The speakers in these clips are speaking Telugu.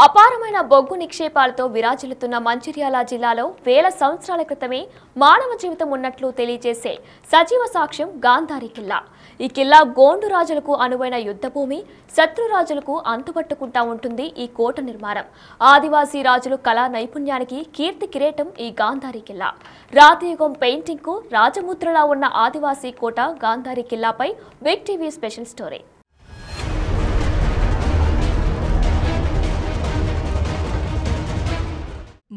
అపారమైన బొగ్గు నిక్షేపాలతో విరాజిల్లుతున్న మంచిర్యాల జిల్లాలో వేల సంవత్సరాల క్రితమే మానవ జీవితం ఉన్నట్లు తెలియజేసే సజీవ సాక్ష్యం గాంధారి కిల్లా. ఈ కిల్లా గోండు రాజులకు అనువైన యుద్ధభూమి, శత్రు రాజులకు అంతుపట్టుకుంటా ఉంటుంది ఈ కోట నిర్మాణం. ఆదివాసీ రాజులు కళా నైపుణ్యానికి కీర్తి కిరీటం ఈ గాంధారి కిల్లా. రాతియుగం పెయింటింగ్ కు రాజముద్రలా ఉన్న ఆదివాసీ కోట గాంధారి కిల్లాపై big TV special story.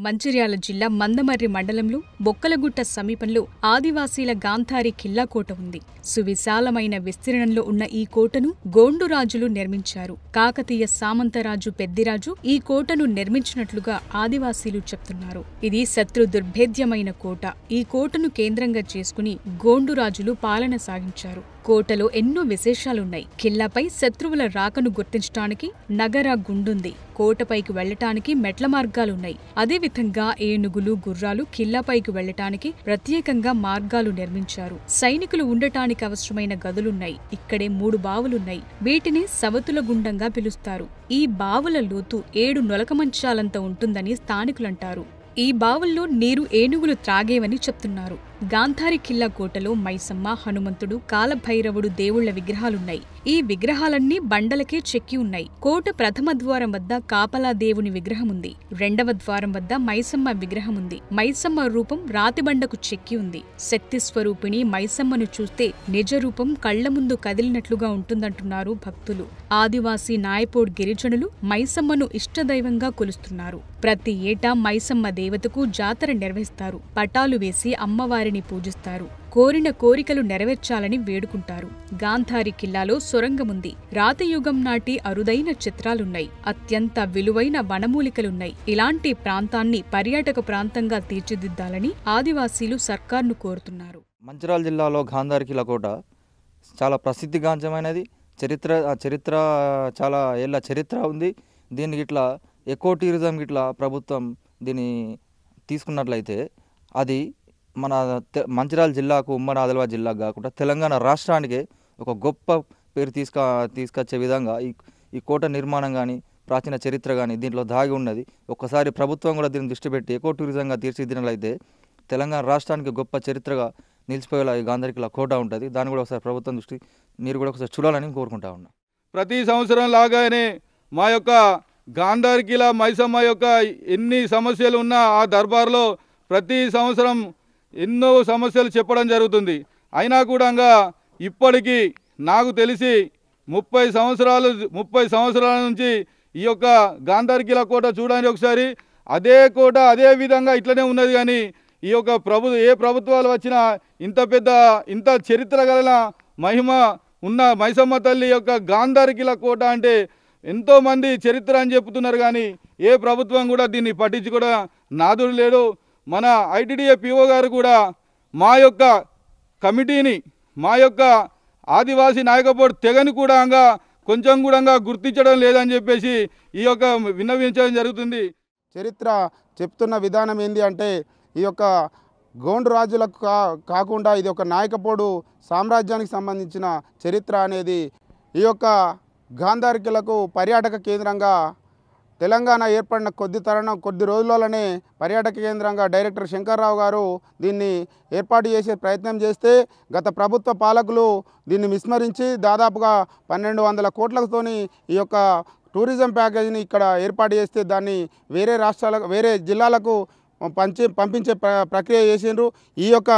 Mancherial జిల్లా మందమర్రి మండలంలో బొక్కలగుట్ట సమీపంలో ఆదివాసీల గాంధారి కిల్లా కోట ఉంది. సువిశాలమైన విస్తీర్ణంలో ఉన్న ఈ కోటను గోండు రాజులు నిర్మించారు. కాకతీయ సామంతరాజు పెద్దిరాజు ఈ కోటను నిర్మించినట్లుగా ఆదివాసీలు చెప్తున్నారు. ఇది శత్రు దుర్భేద్యమైన కోట. ఈ కోటను కేంద్రంగా చేసుకుని గోండు రాజులు పాలన సాగించారు. కోటలో ఎన్నో విశేషాలున్నాయి. కిల్లాపై శత్రువుల రాకను గుర్తించడానికి నగర గుండుంది. కోటపైకి వెళ్లటానికి మెట్ల మార్గాలున్నాయి. అదేవిధంగా ఏనుగులు, గుర్రాలు కిల్లాపైకి వెళ్లటానికి ప్రత్యేకంగా మార్గాలు నిర్మించారు. సైనికులు ఉండటానికి అవసరమైన గదులున్నాయి. ఇక్కడే 3 బావులున్నాయి. వీటిని సవతుల గుండంగా పిలుస్తారు. ఈ బావుల లోతు 7 నొలకమంచాలంత ఉంటుందని స్థానికులంటారు. ఈ బావుల్లో నీరు ఏనుగులు త్రాగేవని చెప్తున్నారు. గాంధారి కిల్లా కోటలో మైసమ్మ, హనుమంతుడు, కాలభైరవుడు దేవుళ్ల విగ్రహాలున్నాయి. ఈ విగ్రహాలన్నీ బండలకే చెక్కి ఉన్నాయి. కోట ప్రథమ ద్వారం వద్ద కాపలా దేవుని విగ్రహముంది. 2వ ద్వారం వద్ద మైసమ్మ విగ్రహముంది. మైసమ్మ రూపం రాతిబండకు చెక్కి ఉంది. శక్తి స్వరూపిణి మైసమ్మను చూస్తే నిజ రూపం కళ్ల ముందు కదిలినట్లుగా ఉంటుందంటున్నారు భక్తులు. ఆదివాసీ నాయపోడ్ గిరిజనులు మైసమ్మను ఇష్టదైవంగా కొలుస్తున్నారు. ప్రతి ఏటా మైసమ్మ దేవతకు జాతర నిర్వహిస్తారు. పటాలు వేసి అమ్మవారిని పూజిస్తారు. కోరిన కోరికలు నెరవేర్చాలని వేడుకుంటారు. గాంధారి కిల్లాలో సొరంగముంది. రాతియుగం నాటి అరుదైన చిత్రాలున్నాయి. అత్యంత విలువైన వనమూలికలున్నాయి. ఇలాంటి ప్రాంతాన్ని పర్యాటక ప్రాంతంగా తీర్చిదిద్దాలని ఆదివాసీలు సర్కార్ను కోరుతున్నారు. మంచిర్యాల జిల్లాలో గాంధారి కిల్లా కోట చాలా ప్రసిద్ధిగాంచమైనది. చరిత్ర చాలా ఏళ్ళ చరిత్ర ఉంది. దీనికి ఇట్లా ఎకో టూరిజం ఇట్లా ప్రభుత్వం దీన్ని తీసుకున్నట్లయితే అది మన మంచిర్యాల జిల్లాకు, ఉమ్మడి ఆదిలాబాద్ జిల్లాకు కాకుండా తెలంగాణ రాష్ట్రానికే ఒక గొప్ప పేరు తీసుకొచ్చే విధంగా ఈ కోట నిర్మాణం కానీ, ప్రాచీన చరిత్ర కానీ దీంట్లో దాగి ఉన్నది. ఒక్కసారి ప్రభుత్వం కూడా దీన్ని దృష్టి పెట్టి ఎకో టూరిజంగా తీర్చిదిద్దినట్లయితే తెలంగాణ రాష్ట్రానికి గొప్ప చరిత్రగా నిలిచిపోయేలా ఈ గాంధారి కిల్లా కోట ఉంటుంది. దాన్ని కూడా ఒకసారి ప్రభుత్వం దృష్టి మీరు కూడా ఒకసారి చూడాలని కోరుకుంటా ఉన్నా. ప్రతి సంవత్సరం లాగానే మా యొక్క గాంధారి కిల్లా మైసమ్మ యొక్క ఎన్ని సమస్యలు ఉన్నా ఆ దర్బార్లో ప్రతి సంవత్సరం ఎన్నో సమస్యలు చెప్పడం జరుగుతుంది. అయినా కూడా ఇప్పటికీ నాకు తెలిసి 30 సంవత్సరాల నుంచి ఈ యొక్క గాంధారి కిల్లా కోట చూడండి ఒకసారి. అదే కోట అదే విధంగా ఇట్లనే ఉన్నది. కానీ ఈ యొక్క ఏ ప్రభుత్వాలు వచ్చినా ఇంత చరిత్ర గల మహిమ ఉన్న మైసమ్మ తల్లి యొక్క గాంధారి కిల్లా కోట అంటే ఎంతోమంది చరిత్ర అని చెప్తున్నారు. కానీ ఏ ప్రభుత్వం కూడా దీన్ని పట్టించి కూడా నాదుడు లేడు. మన ఐటీడీఏ పిఓ గారు కూడా మా యొక్క కమిటీని, మా యొక్క ఆదివాసీ నాయకపోటు తెగని కూడా కొంచెం కూడా గుర్తించడం లేదని చెప్పేసి ఈ యొక్క విన్నవించడం జరుగుతుంది. చరిత్ర చెప్తున్న విధానం ఏంటి అంటే ఈ యొక్క గోండు రాజులకు కాకుండా ఇది ఒక నాయకపోడు సామ్రాజ్యానికి సంబంధించిన చరిత్ర అనేది ఈ యొక్క గాంధారి కిల్లాకు పర్యాటక కేంద్రంగా తెలంగాణ ఏర్పడిన కొద్ది రోజుల్లోనే పర్యాటక కేంద్రంగా డైరెక్టర్ శంకర్రావు గారు దీన్ని ఏర్పాటు చేసే ప్రయత్నం చేస్తే గత ప్రభుత్వ పాలకులు దీన్ని విస్మరించి దాదాపుగా 1200 కోట్లతోని ఈ యొక్క టూరిజం ప్యాకేజీని ఇక్కడ ఏర్పాటు చేస్తే దాన్ని వేరే జిల్లాలకు పంపించే ప్రక్రియ చేసిండ్రు. ఈ యొక్క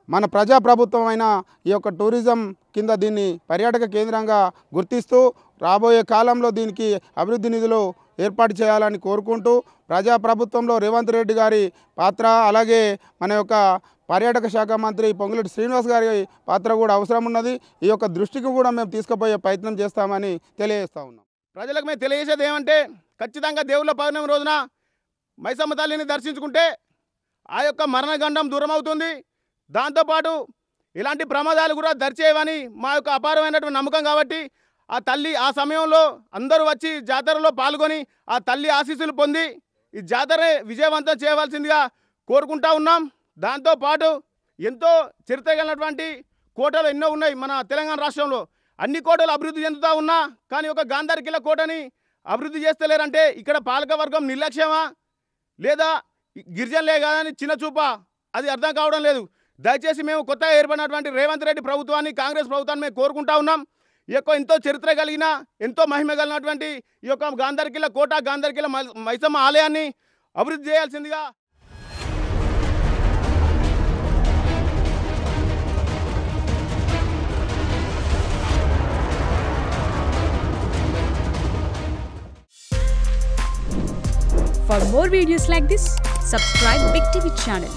మన ప్రజాప్రభుత్వమైన ఈ యొక్క టూరిజం కింద దీన్ని పర్యాటక కేంద్రంగా గుర్తిస్తూ రాబోయే కాలంలో దీనికి అభివృద్ధి నిధులు ఏర్పాటు చేయాలని కోరుకుంటూ ప్రజాప్రభుత్వంలో రేవంత్ రెడ్డి గారి పాత్ర, అలాగే మన యొక్క పర్యాటక శాఖ మంత్రి పొంగులేటి శ్రీనివాస్ గారి పాత్ర కూడా అవసరం ఉన్నది. ఈ యొక్క దృష్టికి కూడా మేము తీసుకుపోయే ప్రయత్నం చేస్తామని తెలియజేస్తా ఉన్నాం. ప్రజలకు మేము తెలియజేసేది ఏమంటే ఖచ్చితంగా దేవుళ్ళ పౌర్ణమి రోజున మైసమ్మ తల్లిని దర్శించుకుంటే ఆ యొక్క మరణగండం దూరం అవుతుంది. దాంతోపాటు ఇలాంటి ప్రమాదాలు కూడా దరిచేయవని మా యొక్క అపారమైనటువంటి నమ్మకం. కాబట్టి ఆ తల్లి ఆ సమయంలో అందరూ వచ్చి జాతరలో పాల్గొని ఆ తల్లి ఆశీస్సులు పొంది ఈ జాతర విజయవంతం చేయవలసిందిగా కోరుకుంటా ఉన్నాం. దాంతోపాటు ఎంతో చరిత్ర కలిగినటువంటి కోటలు ఎన్నో ఉన్నాయి మన తెలంగాణ రాష్ట్రంలో. అన్ని కోటలు అభివృద్ధి చెందుతూ ఉన్నా కానీ ఒక గాంధారి కిల్లా కోటని అభివృద్ధి చేస్తలేరంటే ఇక్కడ పాలకవర్గం నిర్లక్ష్యమా లేదా గిరిజనులే కాదని చిన్న చూపా అది అర్థం కావడం లేదు. దయచేసి మేము కొత్తగా ఏర్పడినటువంటి రేవంత్ రెడ్డి ప్రభుత్వాన్ని కాంగ్రెస్ ప్రభుత్వాన్ని మేము కోరుకుంటా ఉన్నాం. ఈ యొక్క ఎంతో చరిత్ర కలిగిన ఎంతో మహిమ కలిగినటువంటి ఈ యొక్క గాంధారికిల్ల కోట గాంధారికిల్ల మైసమ్మ ఆలయాన్ని అభివృద్ధి చేయాల్సిందిగా For more videos like this, subscribe Big TV channel.